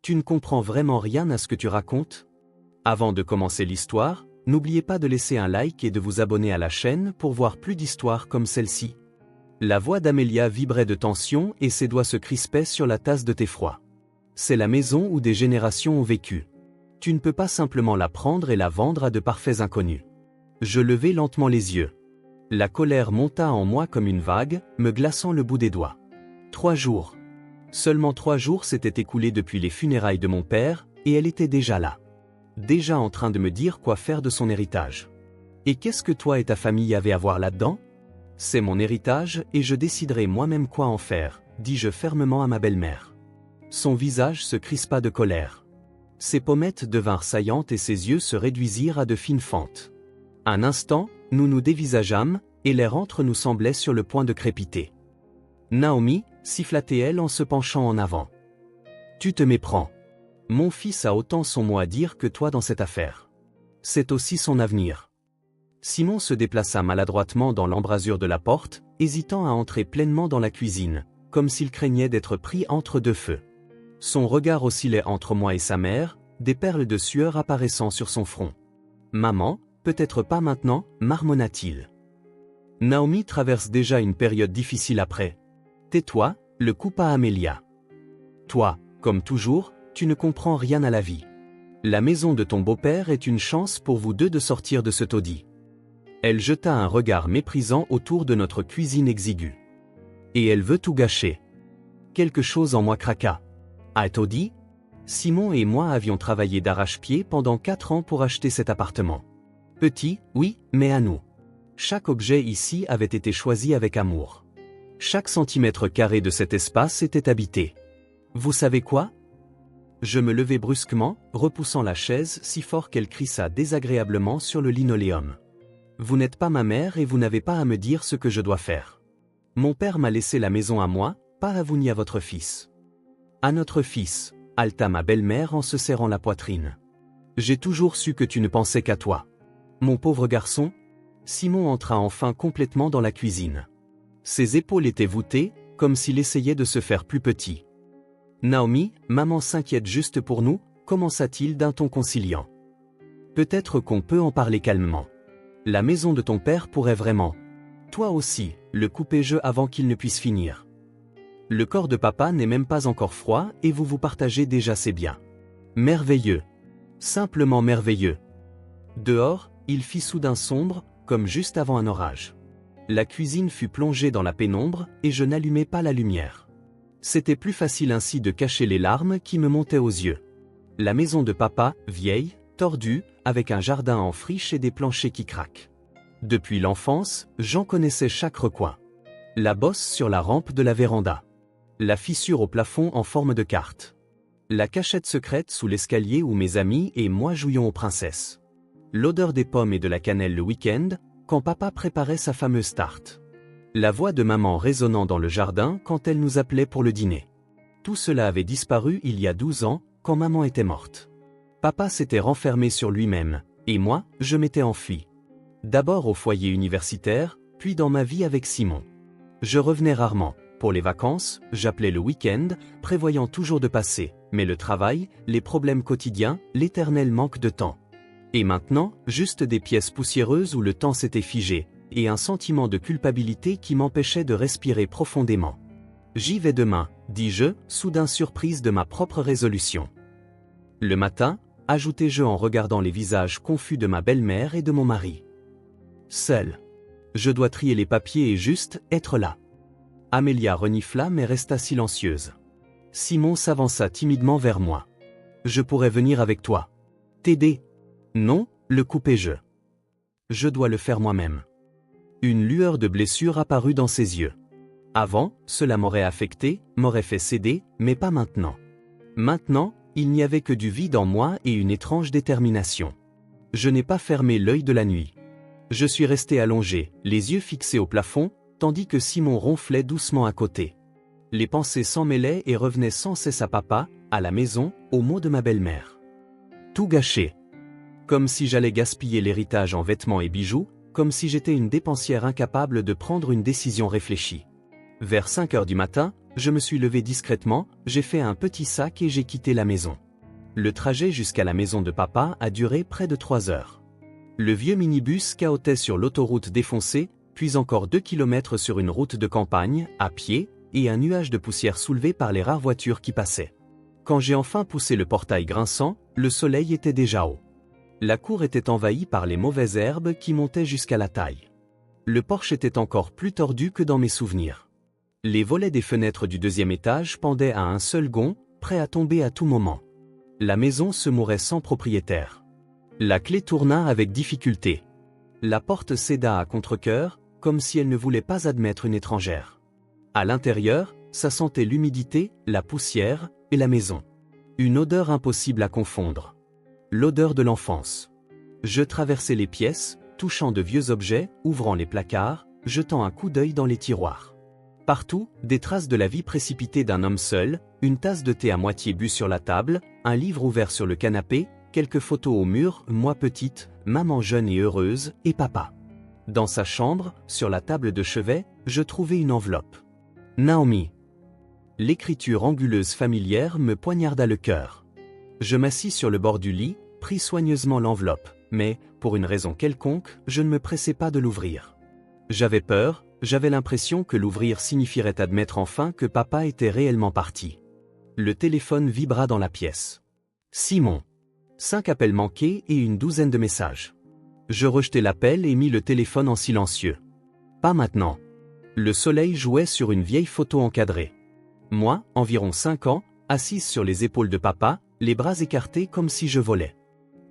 Tu ne comprends vraiment rien à ce que tu racontes? Avant de commencer l'histoire, n'oubliez pas de laisser un like et de vous abonner à la chaîne pour voir plus d'histoires comme celle-ci. La voix d'Amelia vibrait de tension et ses doigts se crispaient sur la tasse de thé froid. C'est la maison où des générations ont vécu. Tu ne peux pas simplement la prendre et la vendre à de parfaits inconnus. Je levai lentement les yeux. La colère monta en moi comme une vague, me glaçant le bout des doigts. 3 jours. Seulement 3 jours s'étaient écoulés depuis les funérailles de mon père, et elle était déjà là. Déjà en train de me dire quoi faire de son héritage. Et qu'est-ce que toi et ta famille avez à voir là-dedans? C'est mon héritage et je déciderai moi-même quoi en faire, dis-je fermement à ma belle-mère. Son visage se crispa de colère. Ses pommettes devinrent saillantes et ses yeux se réduisirent à de fines fentes. Un instant, nous nous dévisageâmes, et l'air entre nous semblait sur le point de crépiter. Naomi, siffla-t-elle en se penchant en avant. Tu te méprends. Mon fils a autant son mot à dire que toi dans cette affaire. C'est aussi son avenir. Simon se déplaça maladroitement dans l'embrasure de la porte, hésitant à entrer pleinement dans la cuisine, comme s'il craignait d'être pris entre deux feux. Son regard oscillait entre moi et sa mère, des perles de sueur apparaissant sur son front. « Maman, peut-être pas maintenant » marmonna-t-il. Naomi traverse déjà une période difficile après. « Tais-toi » le coupa Amelia. « Toi, comme toujours, tu ne comprends rien à la vie. La maison de ton beau-père est une chance pour vous deux de sortir de ce taudis. » Elle jeta un regard méprisant autour de notre cuisine exiguë. « Et elle veut tout gâcher. » Quelque chose en moi craqua. « À taudis ?» Simon et moi avions travaillé d'arrache-pied pendant 4 ans pour acheter cet appartement. Petit, oui, mais à nous. Chaque objet ici avait été choisi avec amour. Chaque centimètre carré de cet espace était habité. Vous savez quoi? Je me levai brusquement, repoussant la chaise si fort qu'elle crissa désagréablement sur le linoléum. Vous n'êtes pas ma mère et vous n'avez pas à me dire ce que je dois faire. Mon père m'a laissé la maison à moi, pas à vous ni à votre fils. À notre fils, haleta ma belle-mère en se serrant la poitrine. J'ai toujours su que tu ne pensais qu'à toi. Mon pauvre garçon. Simon entra enfin complètement dans la cuisine. Ses épaules étaient voûtées, comme s'il essayait de se faire plus petit. Naomi, maman s'inquiète juste pour nous, commença-t-il d'un ton conciliant. Peut-être qu'on peut en parler calmement. La maison de ton père pourrait vraiment. Toi aussi, le coupai-je avant qu'il ne puisse finir. Le corps de papa n'est même pas encore froid et vous vous partagez déjà ses biens. Merveilleux. Simplement merveilleux. Dehors, il fit soudain sombre, comme juste avant un orage. La cuisine fut plongée dans la pénombre et je n'allumai pas la lumière. C'était plus facile ainsi de cacher les larmes qui me montaient aux yeux. La maison de papa, vieille, tordue, avec un jardin en friche et des planchers qui craquent. Depuis l'enfance, j'en connaissais chaque recoin. La bosse sur la rampe de la véranda. La fissure au plafond en forme de carte. La cachette secrète sous l'escalier où mes amis et moi jouions aux princesses. L'odeur des pommes et de la cannelle le week-end, quand papa préparait sa fameuse tarte. La voix de maman résonnant dans le jardin quand elle nous appelait pour le dîner. Tout cela avait disparu il y a 12 ans, quand maman était morte. Papa s'était renfermé sur lui-même, et moi, je m'étais enfui. D'abord au foyer universitaire, puis dans ma vie avec Simon. Je revenais rarement. Pour les vacances, j'appelais le week-end, prévoyant toujours de passer, mais le travail, les problèmes quotidiens, l'éternel manque de temps. Et maintenant, juste des pièces poussiéreuses où le temps s'était figé, et un sentiment de culpabilité qui m'empêchait de respirer profondément. J'y vais demain, dis-je, soudain surprise de ma propre résolution. Le matin, ajoutai-je en regardant les visages confus de ma belle-mère et de mon mari. Seul. Je dois trier les papiers et juste être là. Amelia renifla mais resta silencieuse. Simon s'avança timidement vers moi. Je pourrais venir avec toi. T'aider? Non, le coupai-je. Je dois le faire moi-même. Une lueur de blessure apparut dans ses yeux. Avant, cela m'aurait affecté, m'aurait fait céder, mais pas maintenant. Maintenant, il n'y avait que du vide en moi et une étrange détermination. Je n'ai pas fermé l'œil de la nuit. Je suis resté allongé, les yeux fixés au plafond, tandis que Simon ronflait doucement à côté. Les pensées s'en mêlaient et revenaient sans cesse à papa, à la maison, aux mots de ma belle-mère. Tout gâché. Comme si j'allais gaspiller l'héritage en vêtements et bijoux, comme si j'étais une dépensière incapable de prendre une décision réfléchie. Vers 5 heures du matin, Je me suis levé discrètement, j'ai fait un petit sac et j'ai quitté la maison. Le trajet jusqu'à la maison de papa a duré près de 3 heures. Le vieux minibus cahotait sur l'autoroute défoncée, puis encore 2 kilomètres sur une route de campagne, à pied, et un nuage de poussière soulevé par les rares voitures qui passaient. Quand j'ai enfin poussé le portail grinçant, le soleil était déjà haut. La cour était envahie par les mauvaises herbes qui montaient jusqu'à la taille. Le porche était encore plus tordu que dans mes souvenirs. Les volets des fenêtres du 2e étage pendaient à un seul gond, prêts à tomber à tout moment. La maison se mourait sans propriétaire. La clé tourna avec difficulté. La porte céda à contre-cœur, comme si elle ne voulait pas admettre une étrangère. À l'intérieur, ça sentait l'humidité, la poussière et la maison. Une odeur impossible à confondre. L'odeur de l'enfance. Je traversais les pièces, touchant de vieux objets, ouvrant les placards, jetant un coup d'œil dans les tiroirs. Partout, des traces de la vie précipitée d'un homme seul, une tasse de thé à moitié bue sur la table, un livre ouvert sur le canapé, quelques photos au mur, moi petite, maman jeune et heureuse, et papa. Dans sa chambre, sur la table de chevet, je trouvais une enveloppe. Naomi. L'écriture anguleuse familière me poignarda le cœur. Je m'assis sur le bord du lit, pris soigneusement l'enveloppe, mais, pour une raison quelconque, je ne me pressais pas de l'ouvrir. J'avais peur, j'avais l'impression que l'ouvrir signifierait admettre enfin que papa était réellement parti. Le téléphone vibra dans la pièce. Simon. 5 appels manqués et une douzaine de messages. Je rejetai l'appel et mis le téléphone en silencieux. Pas maintenant. Le soleil jouait sur une vieille photo encadrée. Moi, environ 5 ans, assise sur les épaules de papa, les bras écartés comme si je volais.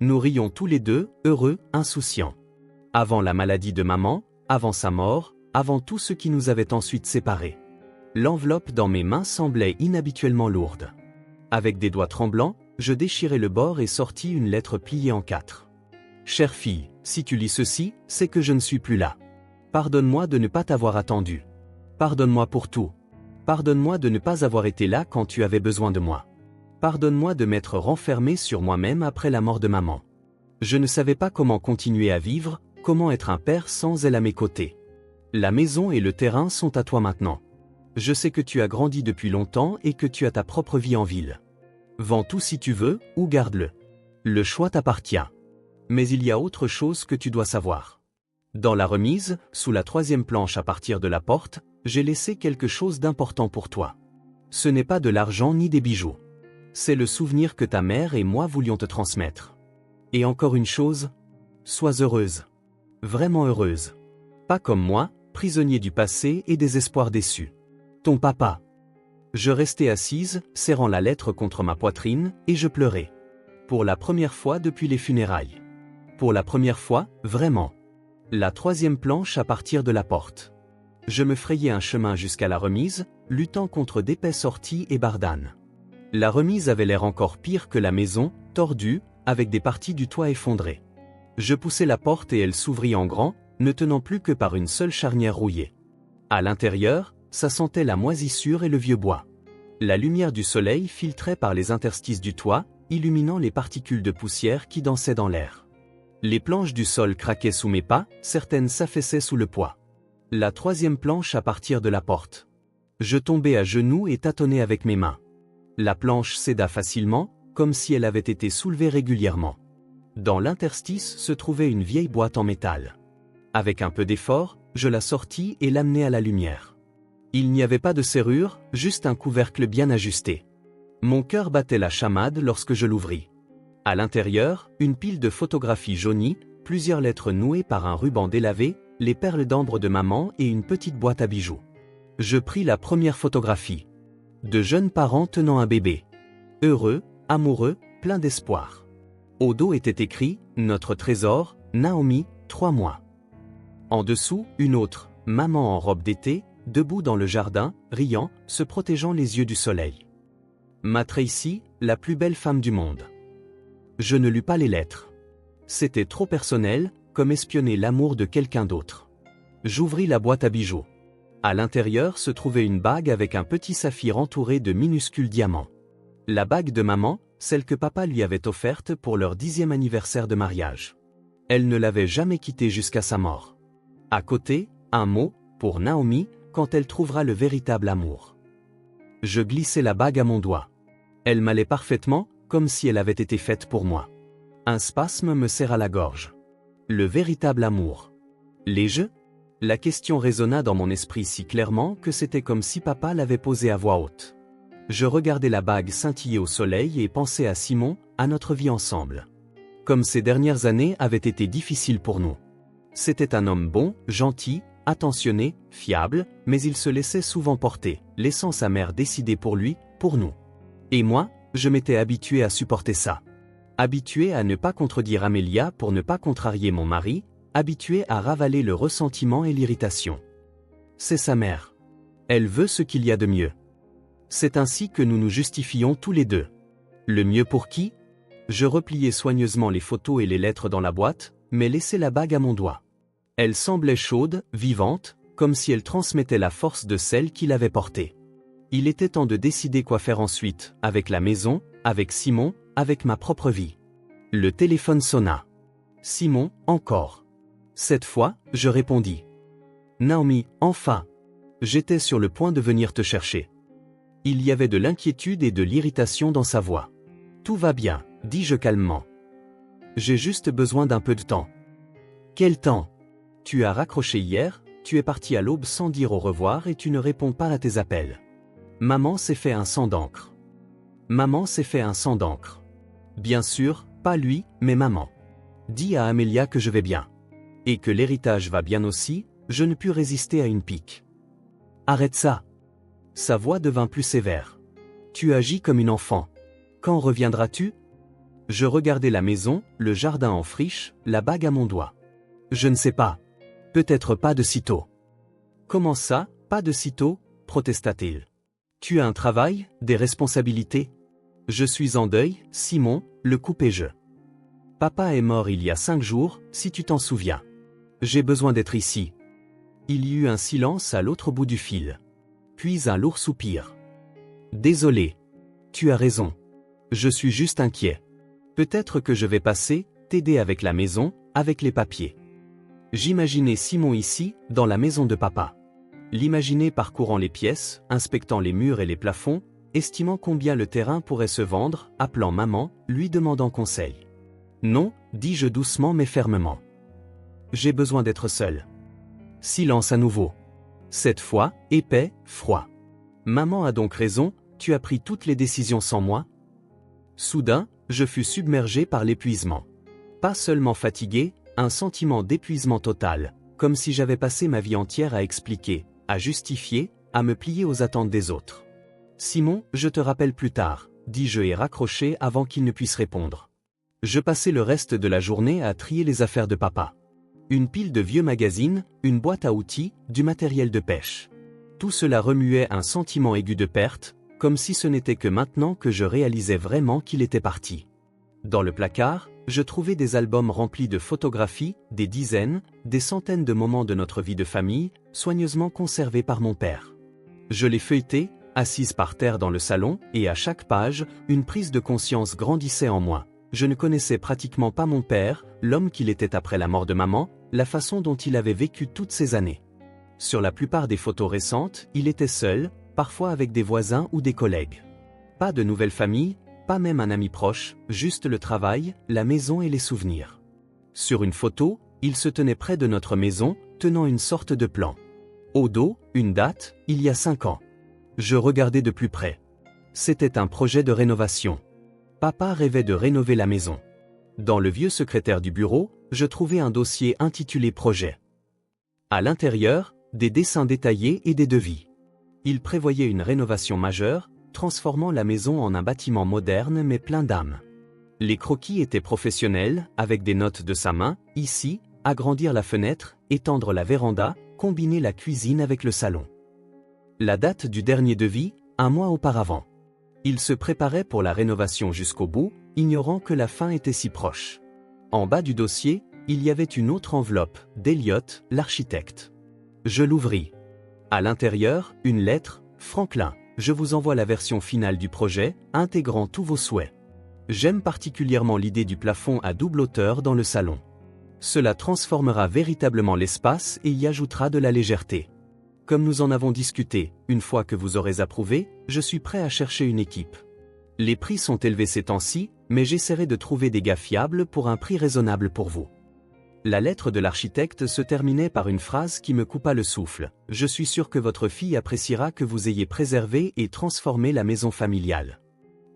Nous rions tous les deux, heureux, insouciants. Avant la maladie de maman, avant sa mort, avant tout ce qui nous avait ensuite séparés. L'enveloppe dans mes mains semblait inhabituellement lourde. Avec des doigts tremblants, je déchirai le bord et sortis une lettre pliée en 4. Chère fille, si tu lis ceci, c'est que je ne suis plus là. Pardonne-moi de ne pas t'avoir attendu. Pardonne-moi pour tout. Pardonne-moi de ne pas avoir été là quand tu avais besoin de moi. Pardonne-moi de m'être renfermé sur moi-même après la mort de maman. Je ne savais pas comment continuer à vivre, comment être un père sans elle à mes côtés. La maison et le terrain sont à toi maintenant. Je sais que tu as grandi depuis longtemps et que tu as ta propre vie en ville. Vends tout si tu veux, ou garde-le. Le choix t'appartient. Mais il y a autre chose que tu dois savoir. Dans la remise, sous la 3e planche à partir de la porte, j'ai laissé quelque chose d'important pour toi. Ce n'est pas de l'argent ni des bijoux. C'est le souvenir que ta mère et moi voulions te transmettre. Et encore une chose, sois heureuse. Vraiment heureuse. Pas comme moi, prisonnier du passé et des espoirs déçus. Ton papa. Je restais assise, serrant la lettre contre ma poitrine, et je pleurais. Pour la première fois depuis les funérailles. Pour la première fois, vraiment. La 3e planche à partir de la porte. Je me frayais un chemin jusqu'à la remise, luttant contre d'épaisses orties et bardanes. La remise avait l'air encore pire que la maison, tordue, avec des parties du toit effondrées. Je poussai la porte et elle s'ouvrit en grand, ne tenant plus que par une seule charnière rouillée. À l'intérieur, ça sentait la moisissure et le vieux bois. La lumière du soleil filtrait par les interstices du toit, illuminant les particules de poussière qui dansaient dans l'air. Les planches du sol craquaient sous mes pas, certaines s'affaissaient sous le poids. La 3e planche à partir de la porte. Je tombai à genoux et tâtonnai avec mes mains. La planche céda facilement, comme si elle avait été soulevée régulièrement. Dans l'interstice se trouvait une vieille boîte en métal. Avec un peu d'effort, je la sortis et l'amenai à la lumière. Il n'y avait pas de serrure, juste un couvercle bien ajusté. Mon cœur battait la chamade lorsque je l'ouvris. À l'intérieur, une pile de photographies jaunies, plusieurs lettres nouées par un ruban délavé, les perles d'ambre de maman et une petite boîte à bijoux. Je pris la première photographie. De jeunes parents tenant un bébé. Heureux, amoureux, plein d'espoir. Au dos était écrit « Notre trésor, Naomi, 3 mois ». En dessous, une autre, maman en robe d'été, debout dans le jardin, riant, se protégeant les yeux du soleil. Ma Tracy, la plus belle femme du monde. Je ne lus pas les lettres. C'était trop personnel, comme espionner l'amour de quelqu'un d'autre. J'ouvris la boîte à bijoux. À l'intérieur se trouvait une bague avec un petit saphir entouré de minuscules diamants. La bague de maman, celle que papa lui avait offerte pour leur 10e anniversaire de mariage. Elle ne l'avait jamais quittée jusqu'à sa mort. À côté, un mot, pour Naomi, quand elle trouvera le véritable amour. Je glissai la bague à mon doigt. Elle m'allait parfaitement, comme si elle avait été faite pour moi. Un spasme me serra la gorge. Le véritable amour. Les jeux? La question résonna dans mon esprit si clairement que c'était comme si papa l'avait posée à voix haute. Je regardais la bague scintiller au soleil et pensais à Simon, à notre vie ensemble. Comme ces dernières années avaient été difficiles pour nous. C'était un homme bon, gentil, attentionné, fiable, mais il se laissait souvent porter, laissant sa mère décider pour lui, pour nous. Et moi, je m'étais habitué à supporter ça. Habitué à ne pas contredire Amélia pour ne pas contrarier mon mari, habitué à ravaler le ressentiment et l'irritation. C'est sa mère. Elle veut ce qu'il y a de mieux. C'est ainsi que nous nous justifions tous les deux. Le mieux pour qui? Je repliai soigneusement les photos et les lettres dans la boîte, mais laissai la bague à mon doigt. Elle semblait chaude, vivante, comme si elle transmettait la force de celle qui l'avait portée. Il était temps de décider quoi faire ensuite, avec la maison, avec Simon, avec ma propre vie. Le téléphone sonna. Simon, encore. Cette fois, je répondis. Naomi, enfin. J'étais sur le point de venir te chercher. Il y avait de l'inquiétude et de l'irritation dans sa voix. Tout va bien, dis-je calmement. J'ai juste besoin d'un peu de temps. Quel temps? Tu as raccroché hier, tu es parti à l'aube sans dire au revoir et tu ne réponds pas à tes appels. Maman s'est fait un sang d'encre. Maman s'est fait un sang d'encre. Bien sûr, pas lui, mais maman. Dis à Amélia que je vais bien. Et que l'héritage va bien aussi, je ne pus résister à une pique. Arrête ça. Sa voix devint plus sévère. Tu agis comme une enfant. Quand reviendras-tu? Je regardai la maison, le jardin en friche, la bague à mon doigt. Je ne sais pas. Peut-être pas de sitôt. Comment ça, pas de sitôt? Protesta-t-il. Tu as un travail, des responsabilités? Je suis en deuil, Simon, le coupai-je. Papa est mort il y a 5 jours, si tu t'en souviens. J'ai besoin d'être ici. Il y eut un silence à l'autre bout du fil. Puis un lourd soupir. Désolé. Tu as raison. Je suis juste inquiet. Peut-être que je vais passer, t'aider avec la maison, avec les papiers. J'imaginais Simon ici, dans la maison de papa. L'imaginais parcourant les pièces, inspectant les murs et les plafonds, estimant combien le terrain pourrait se vendre, appelant maman, lui demandant conseil. Non, dis-je doucement mais fermement. J'ai besoin d'être seul. Silence à nouveau. Cette fois, épais, froid. Maman a donc raison, tu as pris toutes les décisions sans moi? Soudain, je fus submergé par l'épuisement. Pas seulement fatigué, un sentiment d'épuisement total, comme si j'avais passé ma vie entière à expliquer, à justifier, à me plier aux attentes des autres. Simon, je te rappelle plus tard, dis-je et raccroché avant qu'il ne puisse répondre. Je passai le reste de la journée à trier les affaires de papa. Une pile de vieux magazines, une boîte à outils, du matériel de pêche. Tout cela remuait un sentiment aigu de perte, comme si ce n'était que maintenant que je réalisais vraiment qu'il était parti. Dans le placard, je trouvais des albums remplis de photographies, des dizaines, des centaines de moments de notre vie de famille, soigneusement conservés par mon père. Je les feuilletais, assise par terre dans le salon, et à chaque page, une prise de conscience grandissait en moi. Je ne connaissais pratiquement pas mon père, l'homme qu'il était après la mort de maman, la façon dont il avait vécu toutes ces années. Sur la plupart des photos récentes, il était seul, parfois avec des voisins ou des collègues. Pas de nouvelle famille, pas même un ami proche, juste le travail, la maison et les souvenirs. Sur une photo, il se tenait près de notre maison, tenant une sorte de plan. Au dos, une date, il y a 5 ans. Je regardais de plus près. C'était un projet de rénovation. Papa rêvait de rénover la maison. Dans le vieux secrétaire du bureau, je trouvais un dossier intitulé Projet. À l'intérieur, des dessins détaillés et des devis. Il prévoyait une rénovation majeure, transformant la maison en un bâtiment moderne mais plein d'âme. Les croquis étaient professionnels, avec des notes de sa main, ici, agrandir la fenêtre, étendre la véranda, combiner la cuisine avec le salon. La date du dernier devis, 1 mois auparavant. Il se préparait pour la rénovation jusqu'au bout, ignorant que la fin était si proche. En bas du dossier, il y avait une autre enveloppe, d'Eliott, l'architecte. Je l'ouvris. À l'intérieur, une lettre, Franklin. Je vous envoie la version finale du projet, intégrant tous vos souhaits. J'aime particulièrement l'idée du plafond à double hauteur dans le salon. Cela transformera véritablement l'espace et y ajoutera de la légèreté. Comme nous en avons discuté, une fois que vous aurez approuvé, je suis prêt à chercher une équipe. Les prix sont élevés ces temps-ci, mais j'essaierai de trouver des gars fiables pour un prix raisonnable pour vous. La lettre de l'architecte se terminait par une phrase qui me coupa le souffle. Je suis sûr que votre fille appréciera que vous ayez préservé et transformé la maison familiale.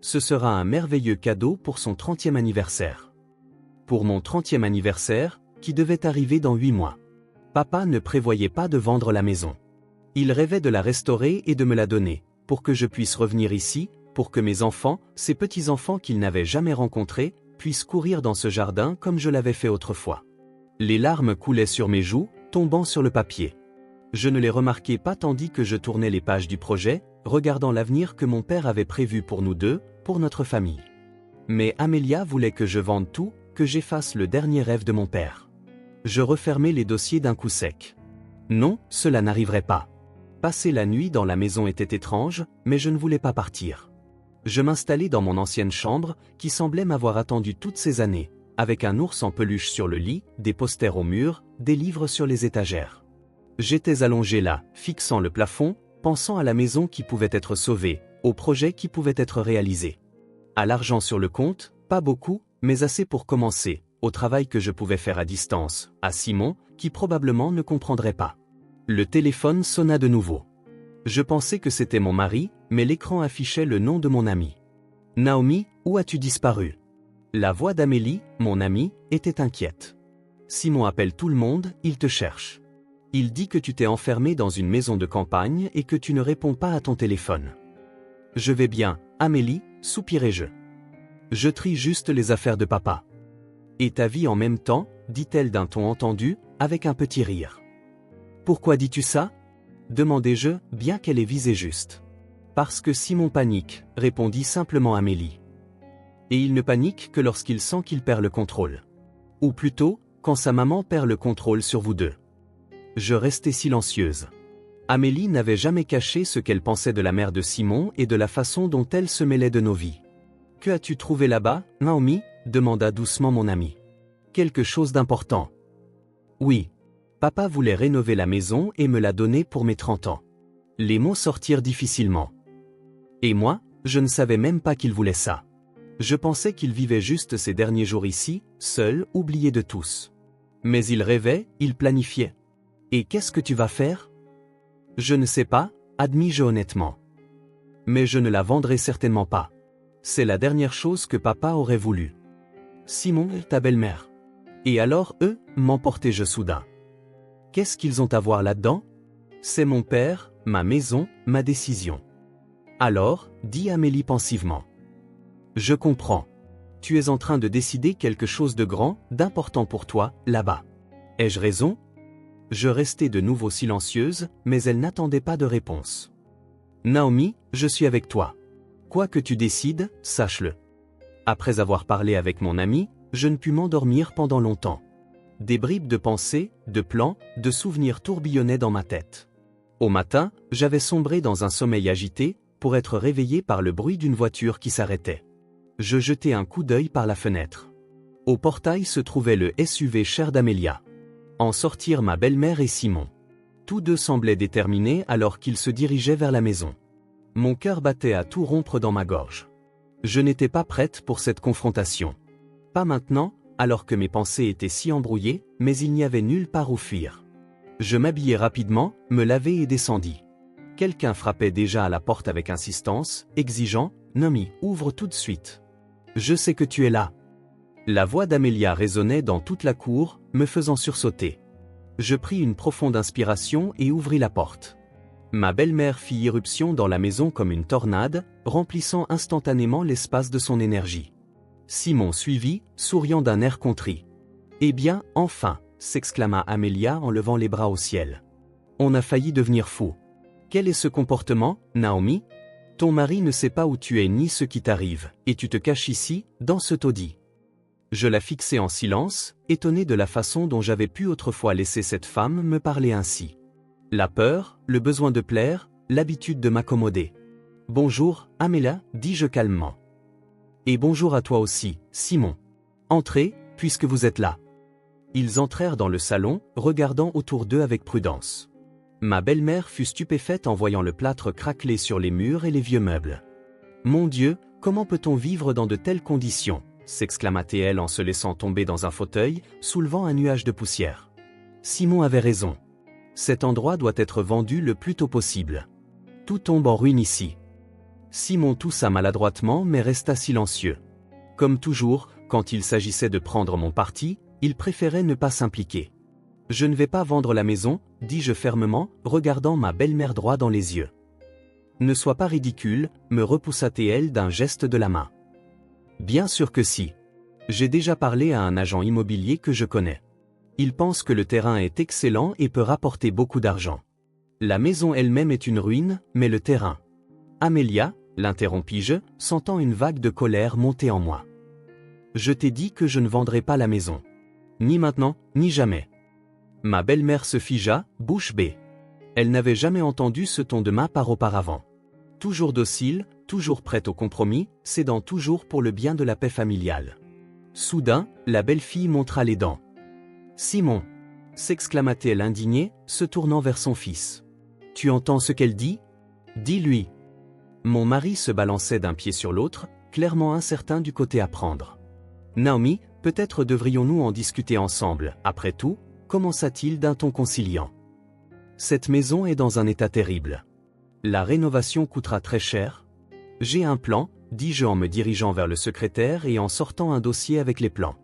Ce sera un merveilleux cadeau pour son 30e anniversaire. Pour mon 30e anniversaire, qui devait arriver dans 8 mois. Papa ne prévoyait pas de vendre la maison. Il rêvait de la restaurer et de me la donner, pour que je puisse revenir ici, pour que mes enfants, ces petits-enfants qu'il n'avait jamais rencontrés, puissent courir dans ce jardin comme je l'avais fait autrefois. Les larmes coulaient sur mes joues, tombant sur le papier. Je ne les remarquais pas tandis que je tournais les pages du projet, regardant l'avenir que mon père avait prévu pour nous deux, pour notre famille. Mais Amelia voulait que je vende tout, que j'efface le dernier rêve de mon père. Je refermais les dossiers d'un coup sec. Non, cela n'arriverait pas. Passer la nuit dans la maison était étrange, mais je ne voulais pas partir. Je m'installai dans mon ancienne chambre, qui semblait m'avoir attendu toutes ces années, avec un ours en peluche sur le lit, des posters au mur, des livres sur les étagères. J'étais allongé là, fixant le plafond, pensant à la maison qui pouvait être sauvée, au projet qui pouvait être réalisé. À l'argent sur le compte, pas beaucoup, mais assez pour commencer, au travail que je pouvais faire à distance, à Simon, qui probablement ne comprendrait pas. Le téléphone sonna de nouveau. Je pensais que c'était mon mari, mais l'écran affichait le nom de mon ami. « Naomi, où as-tu disparu ?» La voix d'Amélie, mon amie, était inquiète. « Simon appelle tout le monde, il te cherche. Il dit que tu t'es enfermé dans une maison de campagne et que tu ne réponds pas à ton téléphone. »« Je vais bien, Amélie, soupirai-je. Je trie juste les affaires de papa. »« Et ta vie en même temps, dit-elle d'un ton entendu, avec un petit rire. »« Pourquoi dis-tu ça ?» demandai-je, bien qu'elle ait visé juste. « Parce que Simon panique, répondit simplement Amélie. Et il ne panique que lorsqu'il sent qu'il perd le contrôle. Ou plutôt, quand sa maman perd le contrôle sur vous deux. » Je restai silencieuse. Amélie n'avait jamais caché ce qu'elle pensait de la mère de Simon et de la façon dont elle se mêlait de nos vies. « Que as-tu trouvé là-bas, Naomi ?» demanda doucement mon ami. « Quelque chose d'important. »« Oui. Papa voulait rénover la maison et me l'a donnée pour mes 30 ans. » Les mots sortirent difficilement. Et moi, je ne savais même pas qu'il voulait ça. Je pensais qu'il vivait juste ses derniers jours ici, seul, oublié de tous. Mais il rêvait, il planifiait. « Et qu'est-ce que tu vas faire ?»« Je ne sais pas, admis-je honnêtement. Mais je ne la vendrai certainement pas. C'est la dernière chose que papa aurait voulu. »« Simon, ta belle-mère. »« Et alors eux, m'emportai-je soudain. »« Qu'est-ce qu'ils ont à voir là-dedans ? C'est mon père, ma maison, ma décision. »« Alors, dit Amélie pensivement. »« Je comprends. Tu es en train de décider quelque chose de grand, d'important pour toi, là-bas. Ai-je raison ? » Je restai de nouveau silencieuse, mais elle n'attendait pas de réponse. « Naomi, je suis avec toi. Quoi que tu décides, sache-le. » Après avoir parlé avec mon ami, je ne pus m'endormir pendant longtemps. Des bribes de pensées, de plans, de souvenirs tourbillonnaient dans ma tête. Au matin, j'avais sombré dans un sommeil agité, pour être réveillé par le bruit d'une voiture qui s'arrêtait. Je jetai un coup d'œil par la fenêtre. Au portail se trouvait le SUV cher d'Amélia. En sortirent ma belle-mère et Simon. Tous deux semblaient déterminés alors qu'ils se dirigeaient vers la maison. Mon cœur battait à tout rompre dans ma gorge. Je n'étais pas prête pour cette confrontation. Pas maintenant, alors que mes pensées étaient si embrouillées, mais il n'y avait nulle part où fuir. Je m'habillai rapidement, me lavai et descendis. Quelqu'un frappait déjà à la porte avec insistance, exigeant « Naomi, ouvre tout de suite. Je sais que tu es là. » La voix d'Amélia résonnait dans toute la cour, me faisant sursauter. Je pris une profonde inspiration et ouvris la porte. Ma belle-mère fit irruption dans la maison comme une tornade, remplissant instantanément l'espace de son énergie. Simon suivit, souriant d'un air contrit. « Eh bien, enfin !» s'exclama Amélia en levant les bras au ciel. « On a failli devenir fou. Quel est ce comportement, Naomi ? Ton mari ne sait pas où tu es ni ce qui t'arrive, et tu te caches ici, dans ce taudis. » Je la fixai en silence, étonné de la façon dont j'avais pu autrefois laisser cette femme me parler ainsi. La peur, le besoin de plaire, l'habitude de m'accommoder. « Bonjour, Amélia, dis-je calmement. Et bonjour à toi aussi, Simon. Entrez, puisque vous êtes là. » Ils entrèrent dans le salon, regardant autour d'eux avec prudence. Ma belle-mère fut stupéfaite en voyant le plâtre craquelé sur les murs et les vieux meubles. « Mon Dieu, comment peut-on vivre dans de telles conditions » s'exclama-t-elle en se laissant tomber dans un fauteuil, soulevant un nuage de poussière. Simon avait raison. Cet endroit doit être vendu le plus tôt possible. Tout tombe en ruine ici. Simon toussa maladroitement mais resta silencieux. Comme toujours, quand il s'agissait de prendre mon parti, il préférait ne pas s'impliquer. « Je ne vais pas vendre la maison, dis-je fermement, regardant ma belle-mère droit dans les yeux. « Ne sois pas ridicule, me repoussa-t-elle d'un geste de la main. « Bien sûr que si. J'ai déjà parlé à un agent immobilier que je connais. Il pense que le terrain est excellent et peut rapporter beaucoup d'argent. La maison elle-même est une ruine, mais le terrain... » Amélia, l'interrompis-je, sentant une vague de colère monter en moi. « Je t'ai dit que je ne vendrai pas la maison. Ni maintenant, ni jamais. » Ma belle-mère se figea, bouche bée. Elle n'avait jamais entendu ce ton de ma part auparavant. Toujours docile, toujours prête au compromis, cédant toujours pour le bien de la paix familiale. Soudain, la belle-fille montra les dents. « Simon !» s'exclama-t-elle indignée, se tournant vers son fils. « Tu entends ce qu'elle dit ? Dis-lui. » Mon mari se balançait d'un pied sur l'autre, clairement incertain du côté à prendre. « Naomi, peut-être devrions-nous en discuter ensemble, après tout ?» commença-t-il d'un ton conciliant. « Cette maison est dans un état terrible. La rénovation coûtera très cher. J'ai un plan, dis-je en me dirigeant vers le secrétaire et en sortant un dossier avec les plans.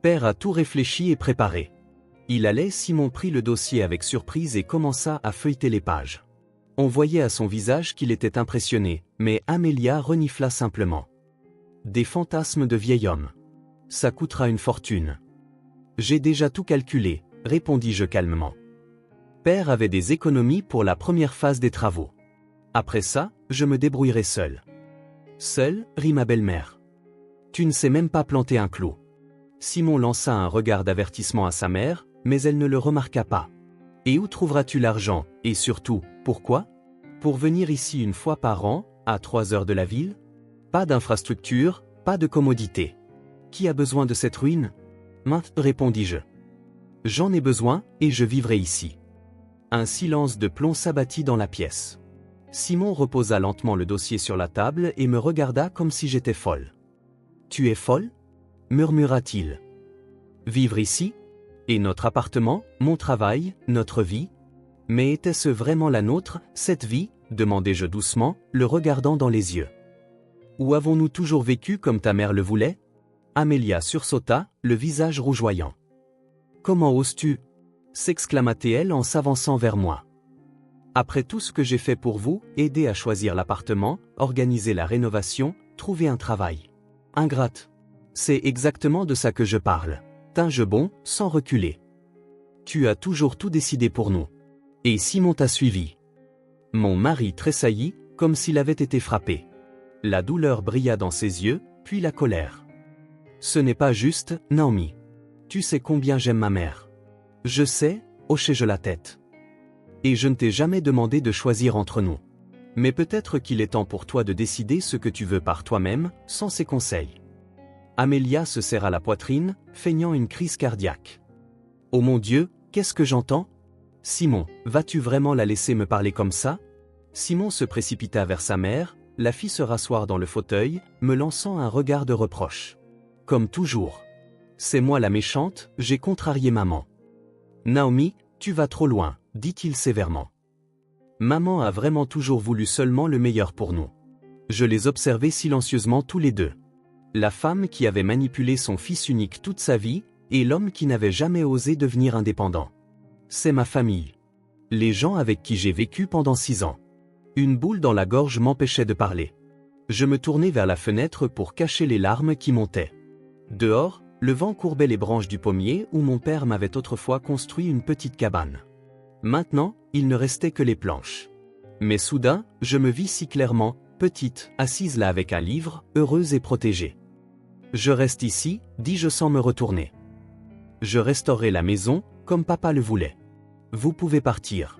Père a tout réfléchi et préparé. Il allait, Simon prit le dossier avec surprise et commença à feuilleter les pages. On voyait à son visage qu'il était impressionné, mais Amélia renifla simplement. Des fantasmes de vieil homme. Ça coûtera une fortune. J'ai déjà tout calculé, répondis-je calmement. Père avait des économies pour la première phase des travaux. Après ça, je me débrouillerai seul. Seul, rit ma belle-mère. Tu ne sais même pas planter un clou. Simon lança un regard d'avertissement à sa mère, mais elle ne le remarqua pas. Et où trouveras-tu l'argent, et surtout, pourquoi ? Pour venir ici une fois par an, à 3 heures de la ville ? Pas d'infrastructure, pas de commodité. Qui a besoin de cette ruine ? Répondis-je. J'en ai besoin, et je vivrai ici. Un silence de plomb s'abattit dans la pièce. Simon reposa lentement le dossier sur la table et me regarda comme si j'étais folle. « Tu es folle ?» murmura-t-il. « Vivre ici ? Et notre appartement, mon travail, notre vie ? Mais était-ce vraiment la nôtre, cette vie ? demandai-je doucement, le regardant dans les yeux. Ou avons-nous toujours vécu comme ta mère le voulait ? Amélia sursauta, le visage rougeoyant. « Comment oses-tu » s'exclama-t-elle en s'avançant vers moi. « Après tout ce que j'ai fait pour vous, aider à choisir l'appartement, organiser la rénovation, trouver un travail. Ingrate. C'est exactement de ça que je parle. » Tins-je bon, sans reculer. « Tu as toujours tout décidé pour nous. Et Simon t'a suivi. » Mon mari tressaillit, comme s'il avait été frappé. La douleur brilla dans ses yeux, puis la colère. « Ce n'est pas juste, Naomi. Tu sais combien j'aime ma mère. » « Je sais, hochai-je la tête. Et je ne t'ai jamais demandé de choisir entre nous. Mais peut-être qu'il est temps pour toi de décider ce que tu veux par toi-même, sans ses conseils. » Amélia se serra la poitrine, feignant une crise cardiaque. « Oh mon Dieu, qu'est-ce que j'entends ? Simon, vas-tu vraiment la laisser me parler comme ça ?» Simon se précipita vers sa mère, la fit se rasseoir dans le fauteuil, me lançant un regard de reproche. Comme toujours. « C'est moi la méchante, j'ai contrarié maman. » « Naomi, tu vas trop loin, dit-il sévèrement. Maman a vraiment toujours voulu seulement le meilleur pour nous. Je les observais silencieusement tous les deux. La femme qui avait manipulé son fils unique toute sa vie, et l'homme qui n'avait jamais osé devenir indépendant. C'est ma famille. Les gens avec qui j'ai vécu pendant 6 ans. Une boule dans la gorge m'empêchait de parler. Je me tournai vers la fenêtre pour cacher les larmes qui montaient. Dehors, le vent courbait les branches du pommier où mon père m'avait autrefois construit une petite cabane. Maintenant, il ne restait que les planches. Mais soudain, je me vis si clairement, petite, assise là avec un livre, heureuse et protégée. Je reste ici, dis-je sans me retourner. Je restaurerai la maison, comme papa le voulait. Vous pouvez partir.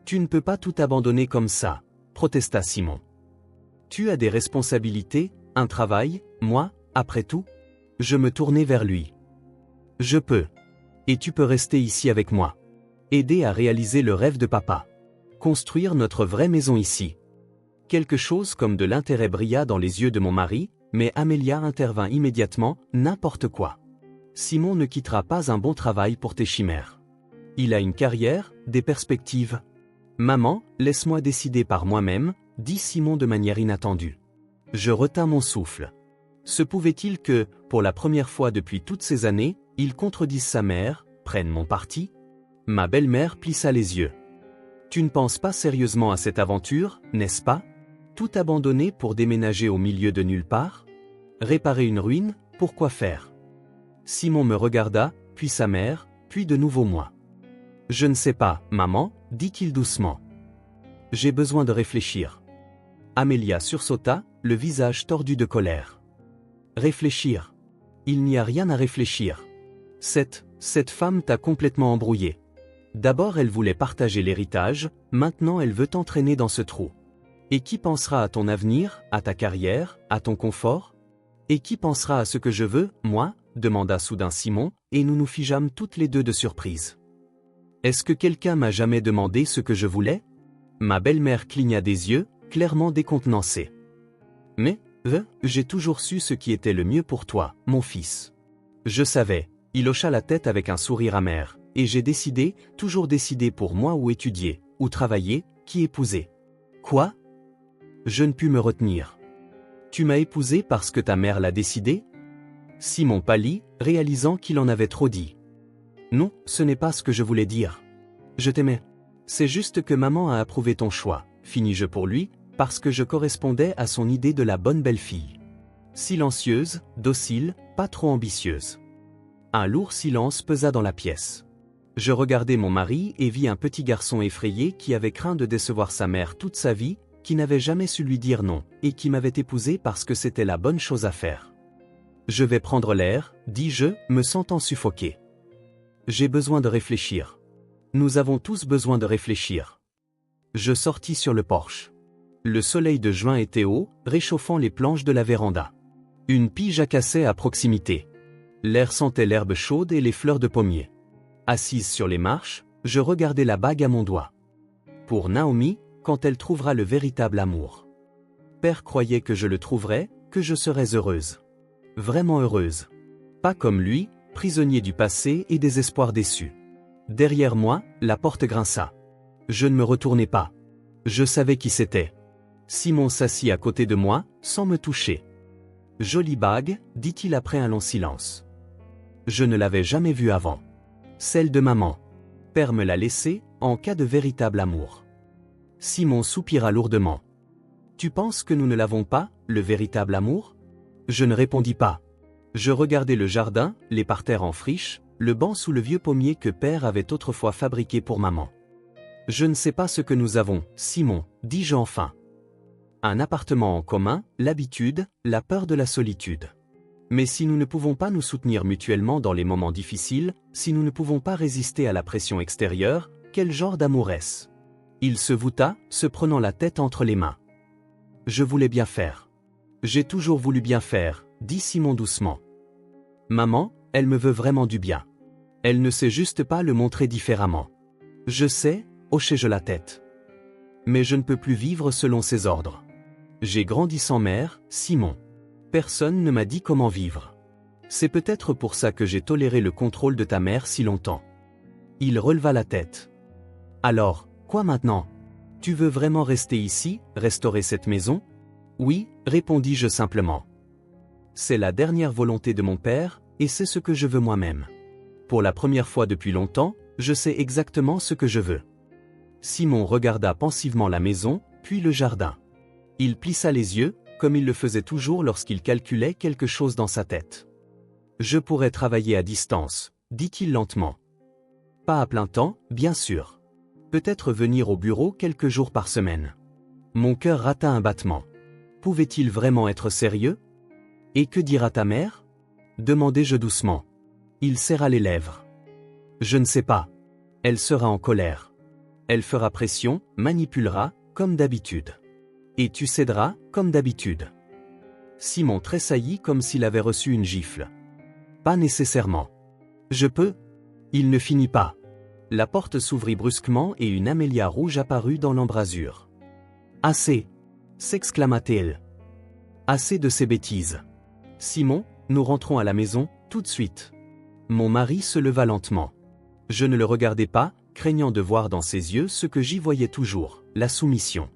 Tu ne peux pas tout abandonner comme ça, protesta Simon. Tu as des responsabilités, un travail, moi, après tout. Je me tournai vers lui. Je peux. Et tu peux rester ici avec moi. Aider à réaliser le rêve de papa. Construire notre vraie maison ici. Quelque chose comme de l'intérêt brilla dans les yeux de mon mari, mais Amelia intervint immédiatement, n'importe quoi. Simon ne quittera pas un bon travail pour tes chimères. Il a une carrière, des perspectives. Maman, laisse-moi décider par moi-même, dit Simon de manière inattendue. Je retins mon souffle. Se pouvait-il que, pour la première fois depuis toutes ces années, il contredise sa mère, prenne mon parti? Ma belle-mère plissa les yeux. Tu ne penses pas sérieusement à cette aventure, n'est-ce pas? Tout abandonner pour déménager au milieu de nulle part? Réparer une ruine, pourquoi faire? Simon me regarda, puis sa mère, puis de nouveau moi. Je ne sais pas, maman, dit-il doucement. J'ai besoin de réfléchir. Amelia sursauta, le visage tordu de colère. Réfléchir? Il n'y a rien à réfléchir. Cette femme t'a complètement embrouillé. D'abord elle voulait partager l'héritage, maintenant elle veut t'entraîner dans ce trou. Et qui pensera à ton avenir, à ta carrière, à ton confort? Et qui pensera à ce que je veux, moi? Demanda soudain Simon, et nous nous figeâmes toutes les deux de surprise. Est-ce que quelqu'un m'a jamais demandé ce que je voulais? Ma belle-mère cligna des yeux, clairement décontenancée. Mais, j'ai toujours su ce qui était le mieux pour toi, mon fils. Je savais, il hocha la tête avec un sourire amer, et j'ai décidé, toujours décidé pour moi où étudier, où travailler, qui épouser. Quoi? Je ne pus me retenir. Tu m'as épousé parce que ta mère l'a décidé? Simon pâlit, réalisant qu'il en avait trop dit. Non, ce n'est pas ce que je voulais dire. Je t'aimais. C'est juste que maman a approuvé ton choix, finis-je pour lui, parce que je correspondais à son idée de la bonne belle-fille. Silencieuse, docile, pas trop ambitieuse. Un lourd silence pesa dans la pièce. Je regardai mon mari et vis un petit garçon effrayé qui avait craint de décevoir sa mère toute sa vie, qui n'avait jamais su lui dire non, et qui m'avait épousé parce que c'était la bonne chose à faire. Je vais prendre l'air, dis-je, me sentant suffoqué. J'ai besoin de réfléchir. Nous avons tous besoin de réfléchir. Je sortis sur le porche. Le soleil de juin était haut, réchauffant les planches de la véranda. Une pie jacassait à proximité. L'air sentait l'herbe chaude et les fleurs de pommier. Assise sur les marches, je regardais la bague à mon doigt. Pour Naomi, quand elle trouvera le véritable amour. Père croyait que je le trouverais, que je serais heureuse. Vraiment heureuse. Pas comme lui, prisonnier du passé et des espoirs déçus. Derrière moi, la porte grinça. Je ne me retournai pas. Je savais qui c'était. Simon s'assit à côté de moi, sans me toucher. Jolie bague, dit-il après un long silence. Je ne l'avais jamais vue avant. Celle de maman. Père me l'a laissée, en cas de véritable amour. Simon soupira lourdement. Tu penses que nous ne l'avons pas, le véritable amour? Je ne répondis pas. Je regardais le jardin, les parterres en friche, le banc sous le vieux pommier que père avait autrefois fabriqué pour maman. Je ne sais pas ce que nous avons, Simon, dis-je enfin. Un appartement en commun, l'habitude, la peur de la solitude. Mais si nous ne pouvons pas nous soutenir mutuellement dans les moments difficiles, si nous ne pouvons pas résister à la pression extérieure, quel genre d'amour est-ce? Il se voûta, se prenant la tête entre les mains. Je voulais bien faire. J'ai toujours voulu bien faire, dit Simon doucement. Maman, elle me veut vraiment du bien. Elle ne sait juste pas le montrer différemment. Je sais, hochai-je la tête. Mais je ne peux plus vivre selon ses ordres. J'ai grandi sans mère, Simon. Personne ne m'a dit comment vivre. C'est peut-être pour ça que j'ai toléré le contrôle de ta mère si longtemps. Il releva la tête. Alors, quoi maintenant? Tu veux vraiment rester ici, restaurer cette maison? Oui, répondis-je simplement. C'est la dernière volonté de mon père, et c'est ce que je veux moi-même. Pour la première fois depuis longtemps, je sais exactement ce que je veux. Simon regarda pensivement la maison, puis le jardin. Il plissa les yeux, comme il le faisait toujours lorsqu'il calculait quelque chose dans sa tête. Je pourrais travailler à distance, dit-il lentement. Pas à plein temps, bien sûr. Peut-être venir au bureau quelques jours par semaine. Mon cœur rata un battement. Pouvait-il vraiment être sérieux? Et que dira ta mère? Demandai-je doucement. Il serra les lèvres. Je ne sais pas. Elle sera en colère. Elle fera pression, manipulera, comme d'habitude. Et tu céderas, comme d'habitude. Simon tressaillit comme s'il avait reçu une gifle. Pas nécessairement. Je peux? Il ne finit pas. La porte s'ouvrit brusquement et une Amélia rouge apparut dans l'embrasure. « Assez !» s'exclama-t-elle. « Assez de ces bêtises. Simon, nous rentrons à la maison, tout de suite. » Mon mari se leva lentement. Je ne le regardais pas, craignant de voir dans ses yeux ce que j'y voyais toujours, la soumission.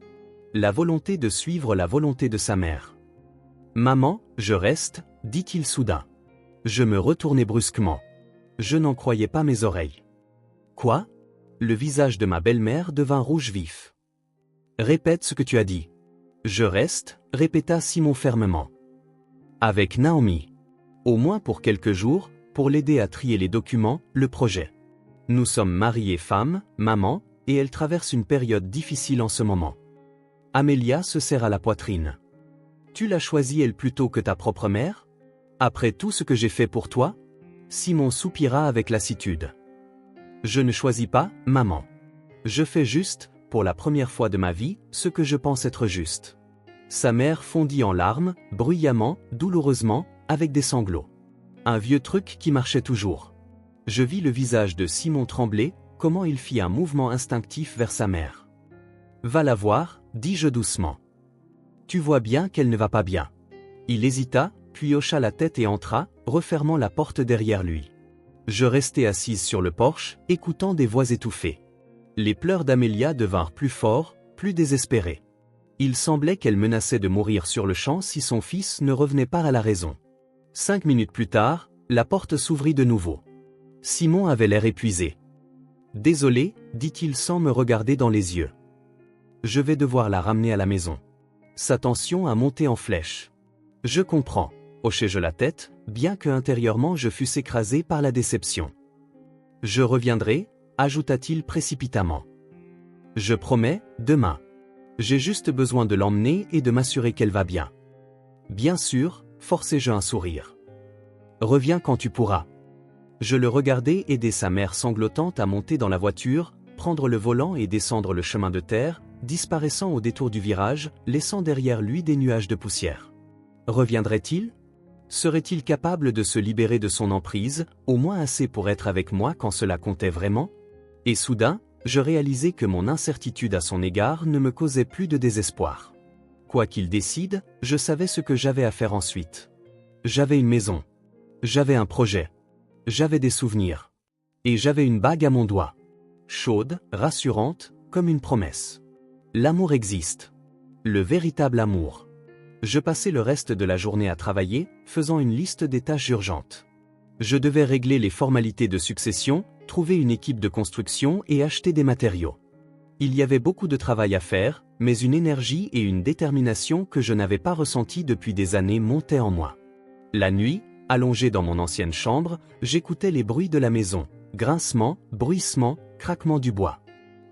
La volonté de suivre la volonté de sa mère. « Maman, je reste, » dit-il soudain. Je me retournai brusquement. Je n'en croyais pas mes oreilles. Quoi ? Le visage de ma belle-mère devint rouge vif. Répète ce que tu as dit. Je reste, répéta Simon fermement. Avec Naomi. Au moins pour quelques jours, pour l'aider à trier les documents, le projet. Nous sommes mari et femme, maman, et elle traverse une période difficile en ce moment. Amélia se serra la poitrine. Tu l'as choisie elle plutôt que ta propre mère ? Après tout ce que j'ai fait pour toi ? Simon soupira avec lassitude. Je ne choisis pas, maman. Je fais juste, pour la première fois de ma vie, ce que je pense être juste. Sa mère fondit en larmes, bruyamment, douloureusement, avec des sanglots. Un vieux truc qui marchait toujours. Je vis le visage de Simon trembler, comment il fit un mouvement instinctif vers sa mère. Va la voir, dis-je doucement. Tu vois bien qu'elle ne va pas bien. Il hésita, puis hocha la tête et entra, refermant la porte derrière lui. Je restai assise sur le porche, écoutant des voix étouffées. Les pleurs d'Amélia devinrent plus forts, plus désespérés. Il semblait qu'elle menaçait de mourir sur le champ si son fils ne revenait pas à la raison. 5 minutes plus tard, la porte s'ouvrit de nouveau. Simon avait l'air épuisé. « Désolé, dit-il sans me regarder dans les yeux. Je vais devoir la ramener à la maison. » Sa tension a monté en flèche. « Je comprends. » Hochai-je la tête, bien que intérieurement je fusse écrasé par la déception. « Je reviendrai, » ajouta-t-il précipitamment. « Je promets, demain. J'ai juste besoin de l'emmener et de m'assurer qu'elle va bien. » Bien sûr, forçai-je un sourire. « Reviens quand tu pourras. » Je le regardai aider sa mère sanglotante à monter dans la voiture, prendre le volant et descendre le chemin de terre, disparaissant au détour du virage, laissant derrière lui des nuages de poussière. Reviendrait-il ? Serait-il capable de se libérer de son emprise, au moins assez pour être avec moi quand cela comptait vraiment ? Et soudain, je réalisai que mon incertitude à son égard ne me causait plus de désespoir. Quoi qu'il décide, je savais ce que j'avais à faire ensuite. J'avais une maison. J'avais un projet. J'avais des souvenirs. Et j'avais une bague à mon doigt. Chaude, rassurante, comme une promesse. L'amour existe. Le véritable amour. Je passai le reste de la journée à travailler, faisant une liste des tâches urgentes. Je devais régler les formalités de succession, trouver une équipe de construction et acheter des matériaux. Il y avait beaucoup de travail à faire, mais une énergie et une détermination que je n'avais pas ressenties depuis des années montaient en moi. La nuit, allongé dans mon ancienne chambre, j'écoutais les bruits de la maison, grincement, bruissement, craquement du bois.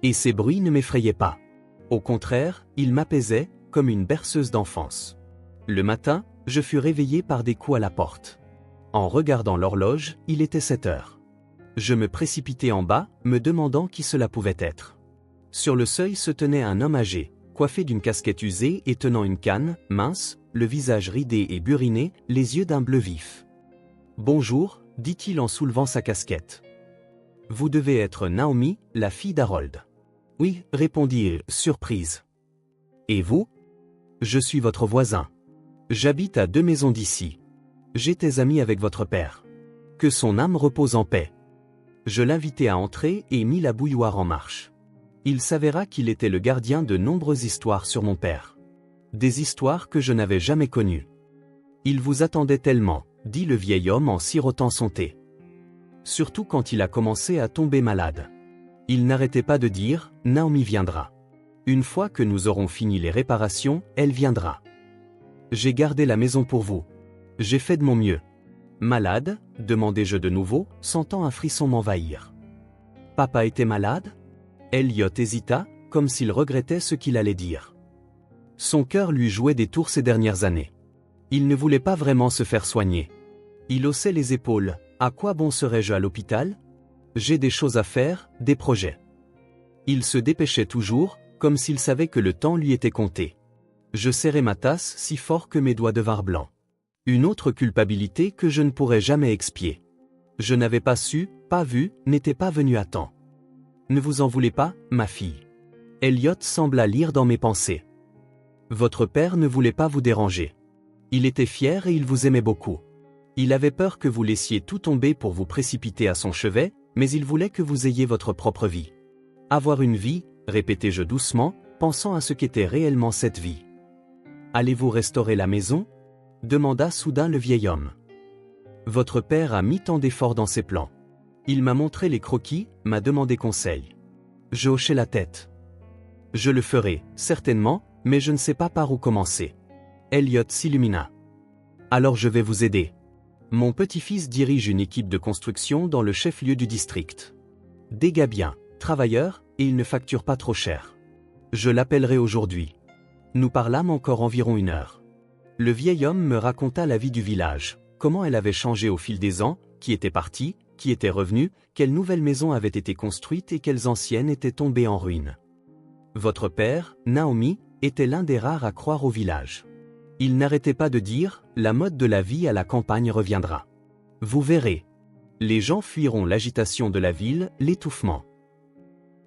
Et ces bruits ne m'effrayaient pas. Au contraire, ils m'apaisaient, comme une berceuse d'enfance. Le matin, je fus réveillé par des coups à la porte. En regardant l'horloge, il était 7 heures. Je me précipitai en bas, me demandant qui cela pouvait être. Sur le seuil se tenait un homme âgé, coiffé d'une casquette usée et tenant une canne, mince, le visage ridé et buriné, les yeux d'un bleu vif. « Bonjour, » dit-il en soulevant sa casquette. « Vous devez être Naomi, la fille d'Harold. »« Oui, » répondis-je, surprise. « Et vous ? » ?»« Je suis votre voisin. J'habite à 2 maisons d'ici. J'étais ami avec votre père. Que son âme repose en paix. » Je l'invitai à entrer et mis la bouilloire en marche. Il s'avéra qu'il était le gardien de nombreuses histoires sur mon père. Des histoires que je n'avais jamais connues. « Il vous attendait tellement, » dit le vieil homme en sirotant son thé. Surtout quand il a commencé à tomber malade. Il n'arrêtait pas de dire « Naomi viendra. Une fois que nous aurons fini les réparations, elle viendra. J'ai gardé la maison pour vous. J'ai fait de mon mieux. » Malade ? demandai-je de nouveau, sentant un frisson m'envahir. Papa était malade ? Elliot hésita, comme s'il regrettait ce qu'il allait dire. Son cœur lui jouait des tours ces dernières années. Il ne voulait pas vraiment se faire soigner. Il haussait les épaules. À quoi bon serais-je à l'hôpital ? J'ai des choses à faire, des projets. Il se dépêchait toujours, comme s'il savait que le temps lui était compté. Je serrai ma tasse si fort que mes doigts devinrent blancs. Une autre culpabilité que je ne pourrais jamais expier. Je n'avais pas su, pas vu, n'étais pas venu à temps. Ne vous en voulez pas, ma fille. Elliot sembla lire dans mes pensées. Votre père ne voulait pas vous déranger. Il était fier et il vous aimait beaucoup. Il avait peur que vous laissiez tout tomber pour vous précipiter à son chevet, mais il voulait que vous ayez votre propre vie. Avoir une vie, répétai-je doucement, pensant à ce qu'était réellement cette vie. Allez-vous restaurer la maison ? Demanda soudain le vieil homme. Votre père a mis tant d'efforts dans ses plans. Il m'a montré les croquis, m'a demandé conseil. Je hochai la tête. Je le ferai, certainement, mais je ne sais pas par où commencer. Elliot s'illumina. Alors je vais vous aider. Mon petit-fils dirige une équipe de construction dans le chef-lieu du district. Des gars bien, travailleurs, et il ne facture pas trop cher. Je l'appellerai aujourd'hui. Nous parlâmes encore environ 1 heure. Le vieil homme me raconta la vie du village, comment elle avait changé au fil des ans, qui était parti, qui était revenu, quelles nouvelles maisons avaient été construites et quelles anciennes étaient tombées en ruine. Votre père, Naomi, était l'un des rares à croire au village. Il n'arrêtait pas de dire, la mode de la vie à la campagne reviendra. Vous verrez. Les gens fuiront l'agitation de la ville, l'étouffement.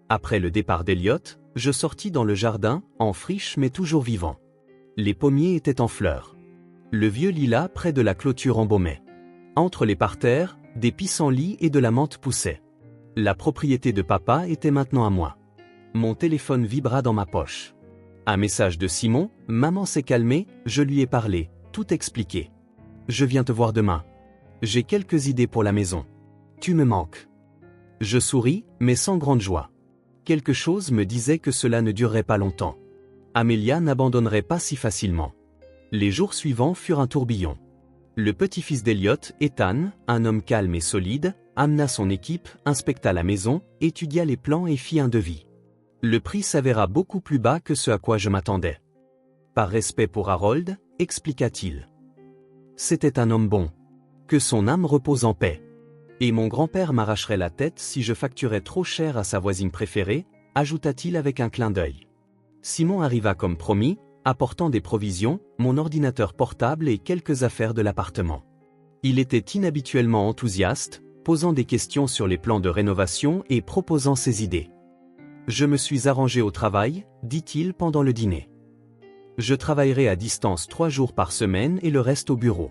Après le départ d'Elliot, je sortis dans le jardin, en friche mais toujours vivant. Les pommiers étaient en fleurs. Le vieux lilas près de la clôture embaumait. Entre les parterres, des pissenlits et de la menthe poussaient. La propriété de papa était maintenant à moi. Mon téléphone vibra dans ma poche. Un message de Simon, maman s'est calmée, je lui ai parlé, tout expliqué. Je viens te voir demain. J'ai quelques idées pour la maison. Tu me manques. Je souris, mais sans grande joie. Quelque chose me disait que cela ne durerait pas longtemps. Amelia n'abandonnerait pas si facilement. Les jours suivants furent un tourbillon. Le petit-fils d'Elliot, Ethan, un homme calme et solide, amena son équipe, inspecta la maison, étudia les plans et fit un devis. Le prix s'avéra beaucoup plus bas que ce à quoi je m'attendais. Par respect pour Harold, expliqua-t-il. C'était un homme bon. Que son âme repose en paix. Et mon grand-père m'arracherait la tête si je facturais trop cher à sa voisine préférée, ajouta-t-il avec un clin d'œil. Simon arriva comme promis, apportant des provisions, mon ordinateur portable et quelques affaires de l'appartement. Il était inhabituellement enthousiaste, posant des questions sur les plans de rénovation et proposant ses idées. Je me suis arrangé au travail, dit-il pendant le dîner. Je travaillerai à distance 3 jours par semaine et le reste au bureau.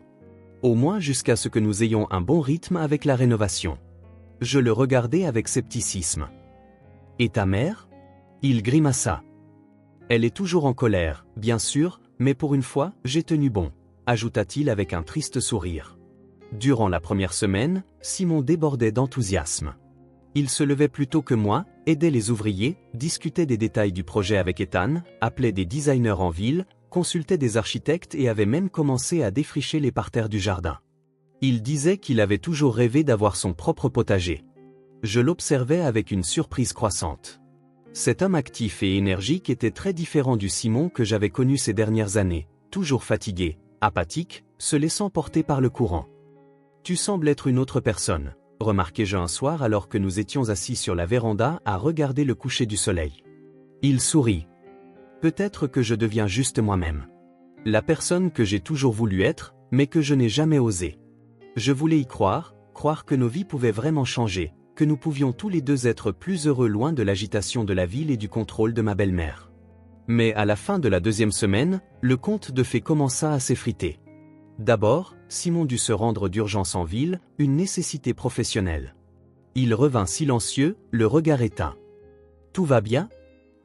Au moins jusqu'à ce que nous ayons un bon rythme avec la rénovation. Je le regardai avec scepticisme. Et ta mère ? Il grimaça. Elle est toujours en colère, bien sûr, mais pour une fois, j'ai tenu bon, ajouta-t-il avec un triste sourire. Durant la première semaine, Simon débordait d'enthousiasme. Il se levait plus tôt que moi, aidait les ouvriers, discutait des détails du projet avec Ethan, appelait des designers en ville, consultait des architectes et avait même commencé à défricher les parterres du jardin. Il disait qu'il avait toujours rêvé d'avoir son propre potager. Je l'observais avec une surprise croissante. Cet homme actif et énergique était très différent du Simon que j'avais connu ces dernières années, toujours fatigué, apathique, se laissant porter par le courant. Tu sembles être une autre personne, remarquai-je un soir alors que nous étions assis sur la véranda à regarder le coucher du soleil. Il sourit. Peut-être que je deviens juste moi-même. La personne que j'ai toujours voulu être, mais que je n'ai jamais osé. Je voulais y croire que nos vies pouvaient vraiment changer, que nous pouvions tous les deux être plus heureux loin de l'agitation de la ville et du contrôle de ma belle-mère. Mais à la fin de la 2e semaine, le conte de fées commença à s'effriter. D'abord, Simon dut se rendre d'urgence en ville, une nécessité professionnelle. Il revint silencieux, le regard éteint. « Tout va bien ?»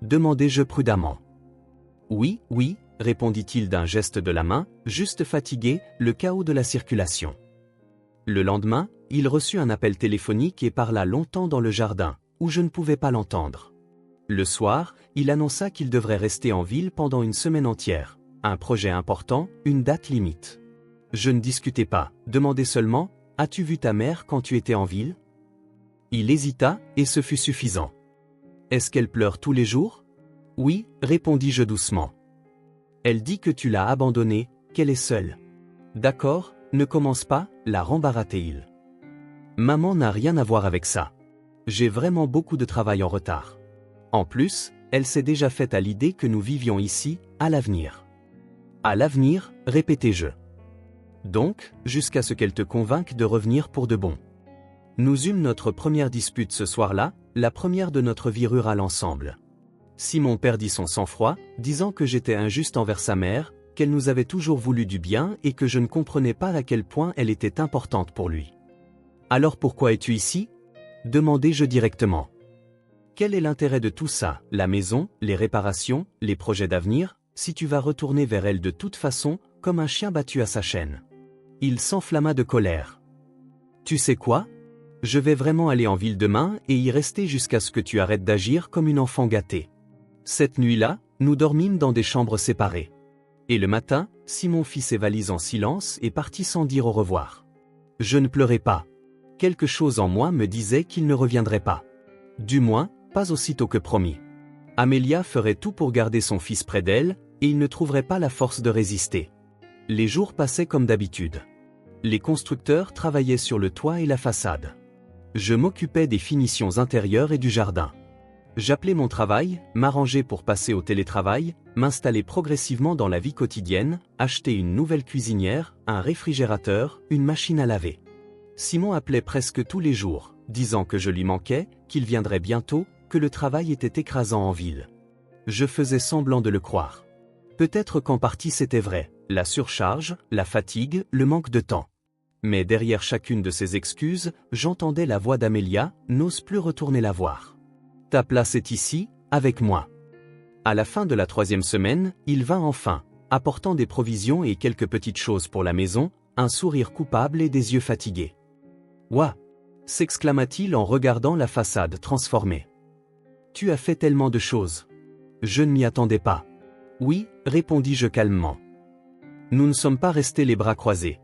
demandai-je prudemment. « Oui, oui », répondit-il d'un geste de la main, juste fatigué, le chaos de la circulation. Le lendemain, il reçut un appel téléphonique et parla longtemps dans le jardin, où je ne pouvais pas l'entendre. Le soir, il annonça qu'il devrait rester en ville pendant une semaine entière, un projet important, une date limite. Je ne discutais pas, demandai seulement « As-tu vu ta mère quand tu étais en ville ?» Il hésita, et ce fut suffisant. « Est-ce qu'elle pleure tous les jours ?» ?»« Oui, répondis-je doucement. »« Elle dit que tu l'as abandonnée, qu'elle est seule. »« D'accord, ne commence pas, » la rembarra-t-il. « Maman n'a rien à voir avec ça. J'ai vraiment beaucoup de travail en retard. En plus, elle s'est déjà faite à l'idée que nous vivions ici, à l'avenir. »« À l'avenir, répétai-je. Donc, jusqu'à ce qu'elle te convainque de revenir pour de bon. » Nous eûmes notre première dispute ce soir-là, la première de notre vie rurale ensemble. Simon perdit son sang-froid, disant que j'étais injuste envers sa mère, qu'elle nous avait toujours voulu du bien et que je ne comprenais pas à quel point elle était importante pour lui. « Alors pourquoi es-tu ici ?» demandai-je directement. « Quel est l'intérêt de tout ça, la maison, les réparations, les projets d'avenir, si tu vas retourner vers elle de toute façon, comme un chien battu à sa chaîne ?» Il s'enflamma de colère. « Tu sais quoi ? Je vais vraiment aller en ville demain et y rester jusqu'à ce que tu arrêtes d'agir comme une enfant gâtée. » Cette nuit-là, nous dormîmes dans des chambres séparées. Et le matin, Simon fit ses valises en silence et partit sans dire au revoir. Je ne pleurais pas. Quelque chose en moi me disait qu'il ne reviendrait pas. Du moins, pas aussitôt que promis. Amélia ferait tout pour garder son fils près d'elle, et il ne trouverait pas la force de résister. Les jours passaient comme d'habitude. Les constructeurs travaillaient sur le toit et la façade. Je m'occupais des finitions intérieures et du jardin. J'appelais mon travail, m'arrangeais pour passer au télétravail, m'installer progressivement dans la vie quotidienne, acheter une nouvelle cuisinière, un réfrigérateur, une machine à laver. Simon appelait presque tous les jours, disant que je lui manquais, qu'il viendrait bientôt, que le travail était écrasant en ville. Je faisais semblant de le croire. Peut-être qu'en partie c'était vrai, la surcharge, la fatigue, le manque de temps. Mais derrière chacune de ces excuses, j'entendais la voix d'Amélia, n'ose plus retourner la voir. « Ta place est ici, avec moi. » À la fin de la 3e semaine, il vint enfin, apportant des provisions et quelques petites choses pour la maison, un sourire coupable et des yeux fatigués. « Ouah !» s'exclama-t-il en regardant la façade transformée. « Tu as fait tellement de choses. » Je ne m'y attendais pas. « Oui, » répondis-je calmement. Nous ne sommes pas restés les bras croisés.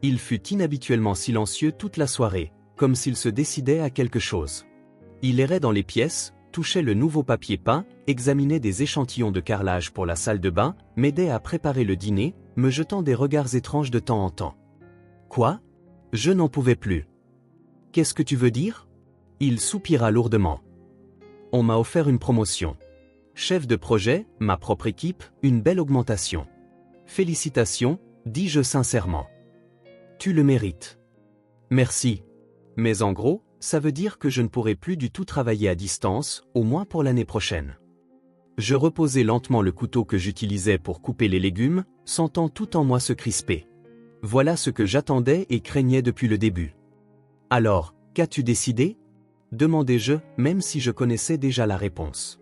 Il fut inhabituellement silencieux toute la soirée, comme s'il se décidait à quelque chose. Il errait dans les pièces, touchait le nouveau papier peint, examinait des échantillons de carrelage pour la salle de bain, m'aidait à préparer le dîner, me jetant des regards étranges de temps en temps. Quoi ? Je n'en pouvais plus. Qu'est-ce que tu veux dire ? Il soupira lourdement. On m'a offert une promotion. Chef de projet, ma propre équipe, une belle augmentation. Félicitations, dis-je sincèrement. Tu le mérites. Merci. Mais en gros, ça veut dire que je ne pourrai plus du tout travailler à distance, au moins pour l'année prochaine. Je reposai lentement le couteau que j'utilisais pour couper les légumes, sentant tout en moi se crisper. Voilà ce que j'attendais et craignais depuis le début. Alors, qu'as-tu décidé ? Demandai-je, même si je connaissais déjà la réponse.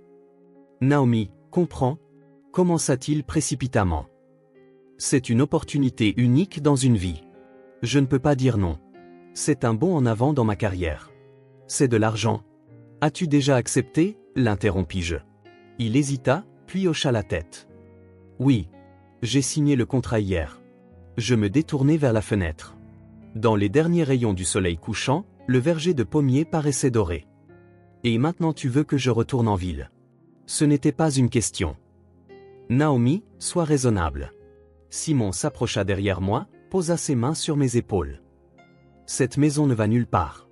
Naomi, comprends, commença-t-il précipitamment. C'est une opportunité unique dans une vie. Je ne peux pas dire non. C'est un bond en avant dans ma carrière. C'est de l'argent. As-tu déjà accepté ? L'interrompis-je. Il hésita, puis hocha la tête. Oui. J'ai signé le contrat hier. Je me détournai vers la fenêtre. Dans les derniers rayons du soleil couchant, le verger de pommiers paraissait doré. Et maintenant tu veux que je retourne en ville ? Ce n'était pas une question. Naomi, sois raisonnable. Simon s'approcha derrière moi, posa ses mains sur mes épaules. Cette maison ne va nulle part.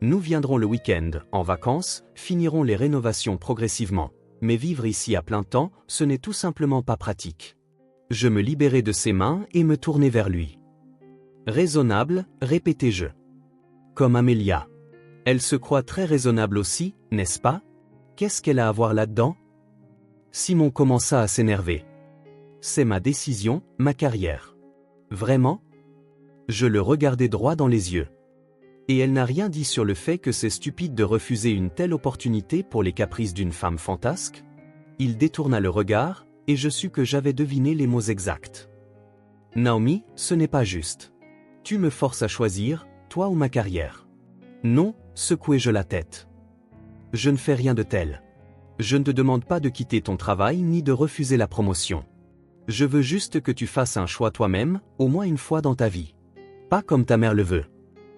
Nous viendrons le week-end, en vacances, finirons les rénovations progressivement, mais vivre ici à plein temps, ce n'est tout simplement pas pratique. Je me libérai de ses mains et me tournai vers lui. Raisonnable, répétai-je. Comme Amélia. Elle se croit très raisonnable aussi, n'est-ce pas ? Qu'est-ce qu'elle a à voir là-dedans ? Simon commença à s'énerver. C'est ma décision, ma carrière. Vraiment ? Je le regardai droit dans les yeux. Et elle n'a rien dit sur le fait que c'est stupide de refuser une telle opportunité pour les caprices d'une femme fantasque ? Il détourna le regard, et je sus que j'avais deviné les mots exacts. Naomi, ce n'est pas juste. Tu me forces à choisir, toi ou ma carrière. Non, secouai-je la tête. Je ne fais rien de tel. Je ne te demande pas de quitter ton travail ni de refuser la promotion. Je veux juste que tu fasses un choix toi-même, au moins une fois dans ta vie. Pas comme ta mère le veut.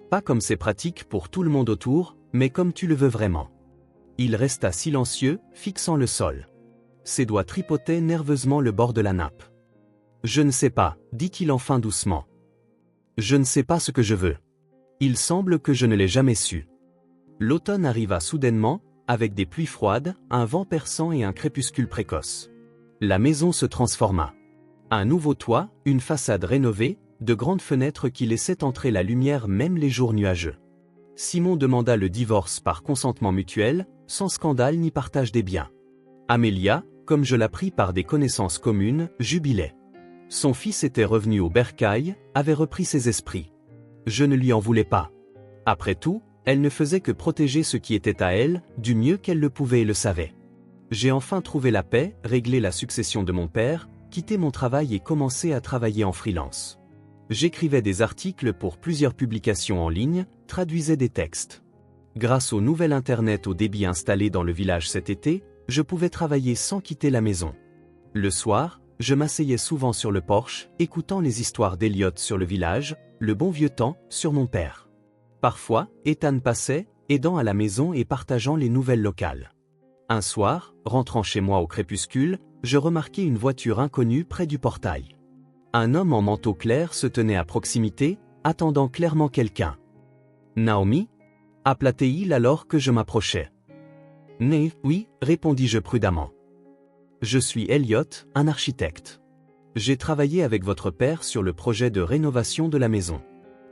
Pas comme c'est pratique pour tout le monde autour, mais comme tu le veux vraiment. Il resta silencieux, fixant le sol. Ses doigts tripotaient nerveusement le bord de la nappe. Je ne sais pas, dit-il enfin doucement. Je ne sais pas ce que je veux. Il semble que je ne l'ai jamais su. L'automne arriva soudainement, avec des pluies froides, un vent perçant et un crépuscule précoce. La maison se transforma. Un nouveau toit, une façade rénovée, de grandes fenêtres qui laissaient entrer la lumière même les jours nuageux. Simon demanda le divorce par consentement mutuel, sans scandale ni partage des biens. Amelia, comme je l'appris par des connaissances communes, jubilait. Son fils était revenu au bercail, avait repris ses esprits. Je ne lui en voulais pas. Après tout, elle ne faisait que protéger ce qui était à elle, du mieux qu'elle le pouvait et le savait. J'ai enfin trouvé la paix, réglé la succession de mon père, quitté mon travail et commencé à travailler en freelance. J'écrivais des articles pour plusieurs publications en ligne, traduisais des textes. Grâce au nouvel Internet au débit installé dans le village cet été, je pouvais travailler sans quitter la maison. Le soir, je m'asseyais souvent sur le porche, écoutant les histoires d'Eliot sur le village, le bon vieux temps, sur mon père. Parfois, Ethan passait, aidant à la maison et partageant les nouvelles locales. Un soir, rentrant chez moi au crépuscule, je remarquai une voiture inconnue près du portail. Un homme en manteau clair se tenait à proximité, attendant clairement quelqu'un. « Naomi » appela-t-il alors que je m'approchais. « Oui » répondis-je prudemment. « Je suis Eliot, un architecte. J'ai travaillé avec votre père sur le projet de rénovation de la maison. »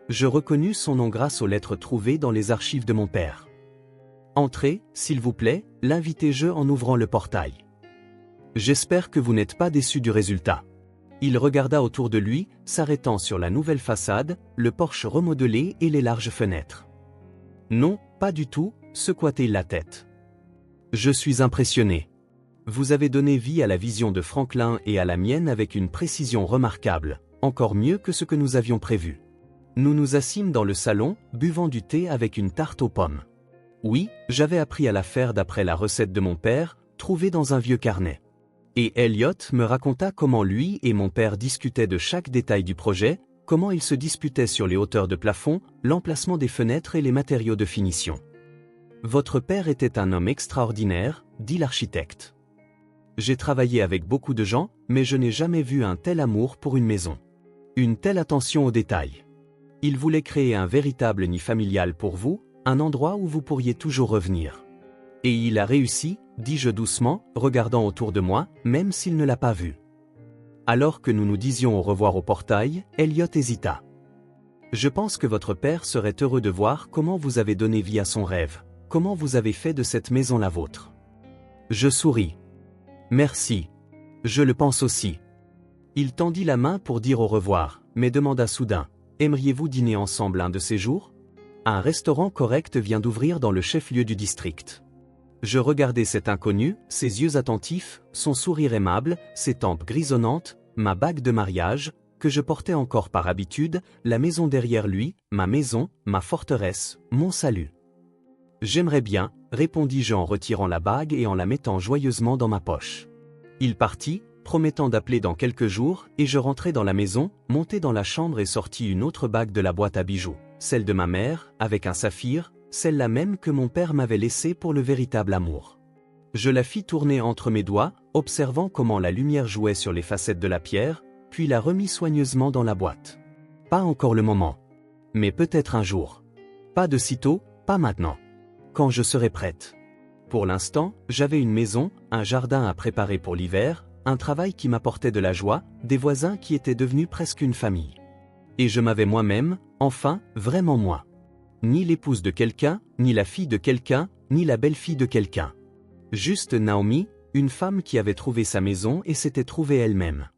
Je reconnus son nom grâce aux lettres trouvées dans les archives de mon père. « Entrez, s'il vous plaît » l'invitai-je en ouvrant le portail. « J'espère que vous n'êtes pas déçu du résultat. » Il regarda autour de lui, s'arrêtant sur la nouvelle façade, le porche remodelé et les larges fenêtres. « Non, pas du tout » secoua-t-il la tête. « Je suis impressionné. Vous avez donné vie à la vision de Franklin et à la mienne avec une précision remarquable, encore mieux que ce que nous avions prévu. » Nous nous assîmes dans le salon, buvant du thé avec une tarte aux pommes. Oui, j'avais appris à la faire d'après la recette de mon père, trouvée dans un vieux carnet. Et Eliot me raconta comment lui et mon père discutaient de chaque détail du projet, comment ils se disputaient sur les hauteurs de plafond, l'emplacement des fenêtres et les matériaux de finition. « Votre père était un homme extraordinaire » dit l'architecte. « J'ai travaillé avec beaucoup de gens, mais je n'ai jamais vu un tel amour pour une maison. Une telle attention aux détails. Il voulait créer un véritable nid familial pour vous, un endroit où vous pourriez toujours revenir. Et il a réussi, dis-je doucement, regardant autour de moi, même s'il ne l'a pas vu. » Alors que nous nous disions au revoir au portail, Eliot hésita. « Je pense que votre père serait heureux de voir comment vous avez donné vie à son rêve, comment vous avez fait de cette maison la vôtre. » Je souris. « Merci. Je le pense aussi. » Il tendit la main pour dire au revoir, mais demanda soudain. « Aimeriez-vous dîner ensemble un de ces jours ? Un restaurant correct vient d'ouvrir dans le chef-lieu du district. » Je regardais cet inconnu, ses yeux attentifs, son sourire aimable, ses tempes grisonnantes, ma bague de mariage, que je portais encore par habitude, la maison derrière lui, ma maison, ma forteresse, mon salut. « J'aimerais bien, » répondis-je en retirant la bague et en la mettant joyeusement dans ma poche. Il partit, promettant d'appeler dans quelques jours, et je rentrai dans la maison, montai dans la chambre et sortis une autre bague de la boîte à bijoux, celle de ma mère, avec un saphir, celle-là même que mon père m'avait laissée pour le véritable amour. Je la fis tourner entre mes doigts, observant comment la lumière jouait sur les facettes de la pierre, puis la remis soigneusement dans la boîte. Pas encore le moment. Mais peut-être un jour. Pas de sitôt, pas maintenant. Quand je serai prête. Pour l'instant, j'avais une maison, un jardin à préparer pour l'hiver, un travail qui m'apportait de la joie, des voisins qui étaient devenus presque une famille. Et je m'avais moi-même, enfin, vraiment moi. Ni l'épouse de quelqu'un, ni la fille de quelqu'un, ni la belle-fille de quelqu'un. Juste Naomi, une femme qui avait trouvé sa maison et s'était trouvée elle-même.